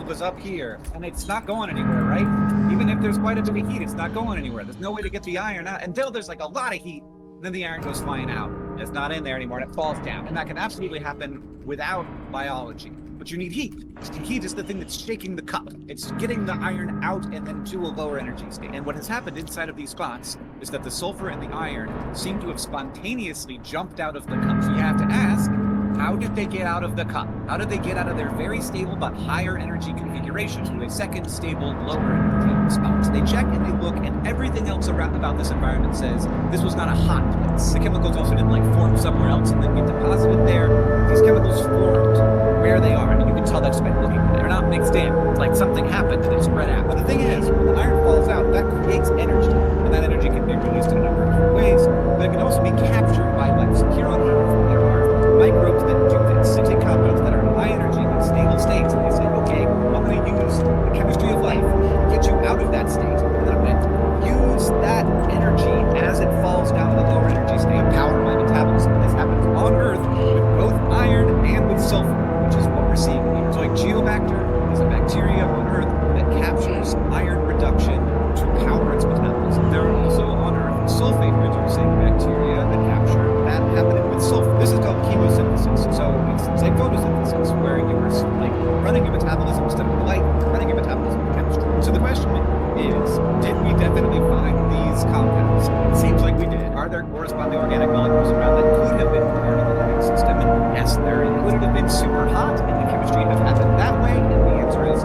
was up here, and it's not going anywhere, right? Even if there's quite a bit of heat, it's not going anywhere. There's no way to get the iron out until there's like a lot of heat. Then the iron goes flying out. And it's not in there anymore, and it falls down. And that can absolutely happen without biology. But you need heat. Heat is the thing that's shaking the cup. It's getting the iron out and then to a lower energy state. And what has happened inside of these spots is that the sulfur and the iron seem to have spontaneously jumped out of the cup. So you have to ask, how did they get out of the cup? How did they get out of their very stable but higher energy configuration to a second stable, lower energy spot? They check and they look, and everything else around about this environment says this was not a hot place. The chemicals also didn't like form somewhere else and then get deposited there. These chemicals formed where they are. I mean, you can tell that just by looking at it. They're not mixed in. It's like something happened and it spread out. But the thing is, when the iron falls out, that creates energy, and that energy can be released in a number of different ways. But it can also be captured by life. So here on Earth, there are microbes that do this. They take compounds that are high energy in stable states, and they say, okay, I'm going to use the chemistry of life to get you out of that state. And then I'm going to use that energy as it falls down to the lower energy state, power my metabolism. This happens on Earth with both iron and with sulfur, which is what we're seeing here. So like Geobacter is a bacteria on Earth that captures iron reduction to power its metabolism. There are also on Earth sulfate-reducing bacteria that capture that happening with sulfur. This is called chemosynthesis. So it's like photosynthesis, where you're like running your metabolism instead of light, running your metabolism with chemistry. So the question is, did we definitely find these compounds? It seems like we did. Are there corresponding organic molecules around that could have been part of the living system? And yes, there is. Could it have been super hot and the chemistry have happened that way? And the answer is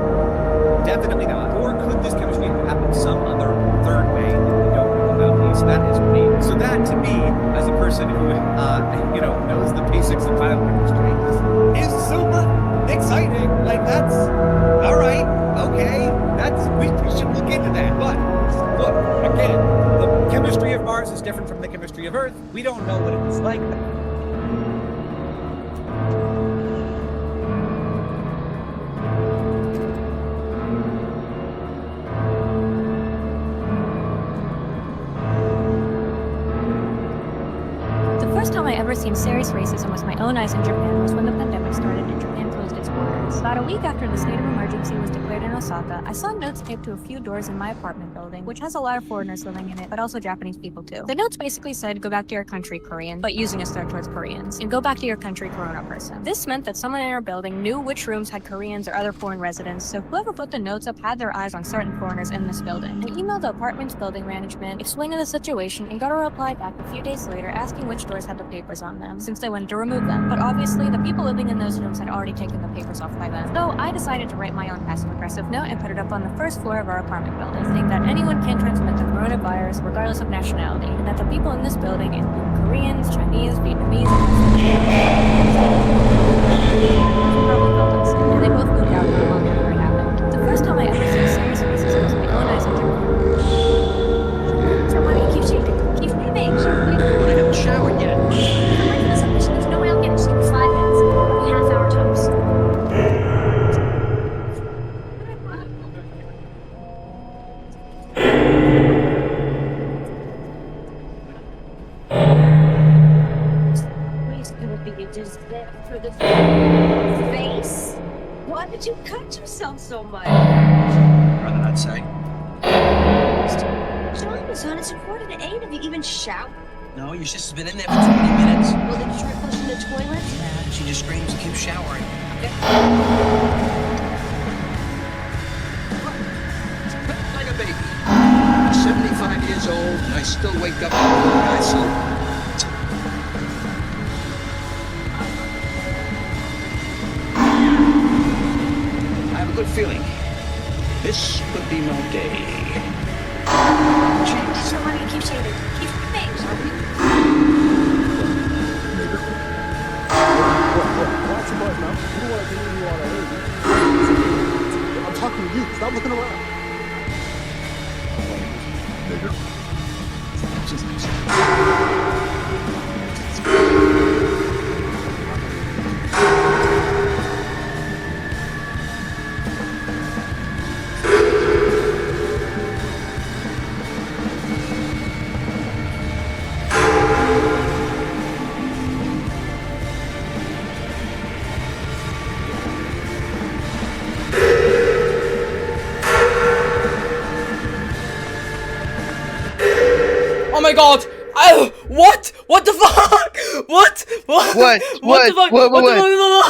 definitely not. Or could this chemistry have happened some other third way that we don't know about? At least that is me. So that, to me, as a person who knows the basics of biochemistry, is super exciting. Like, that's all right. Okay, we should look into that. But look, again, the chemistry of Mars is different from the chemistry of Earth. We don't know what it was like. First time I ever seen serious racism with my own eyes in Japan was when the pandemic started and Japan closed its borders. About a week after the state of emergency was declared in Osaka, I saw notes taped to a few doors in my apartment building, which has a lot of foreigners living in it, but also Japanese people too. The notes basically said, go back to your country, Korean, but using a slur towards Koreans, and go back to your country, Corona person. This meant that someone in our building knew which rooms had Koreans or other foreign residents, so whoever put the notes up had their eyes on certain foreigners in this building. I emailed the apartment's building management, explaining the situation, and got a reply back a few days later asking which doors had the papers on them, since they wanted to remove them. But obviously, the people living in those rooms had already taken the papers off by then. So I decided to write my own passive-aggressive note and put it up on the first floor of our apartment building, saying that anyone can transmit the coronavirus regardless of nationality, and that the people in this building include Koreans, Chinese, Vietnamese, and they both moved out not long after it happened. The first time I ever seen serious racism was my own eyes in Japan. So why do you keep shaving? Keep leaving! I haven't showered yet. There's no way I'll get to sleep in 5 minutes. It'll be half hour tops. You just there for the face? Why did you cut yourself so much? Rather not say. Son, it's a quarter to 8. Have you even showered? No, your sister's been in there for 20 minutes. Well, did you try flushing the toilet? Yeah, she just screams and keeps showering. Okay? Like a baby. I'm 75 years old and I still wake up when I sleep. I have a good feeling. This could be my day. So why do you keep shaving? Keep shaving. Watch your butt now. You don't want to do you want to leave. I'm talking to you. Stop looking around. Oh my god! Oh, what? What the fuck? What? What? What the fuck? What? What the fuck?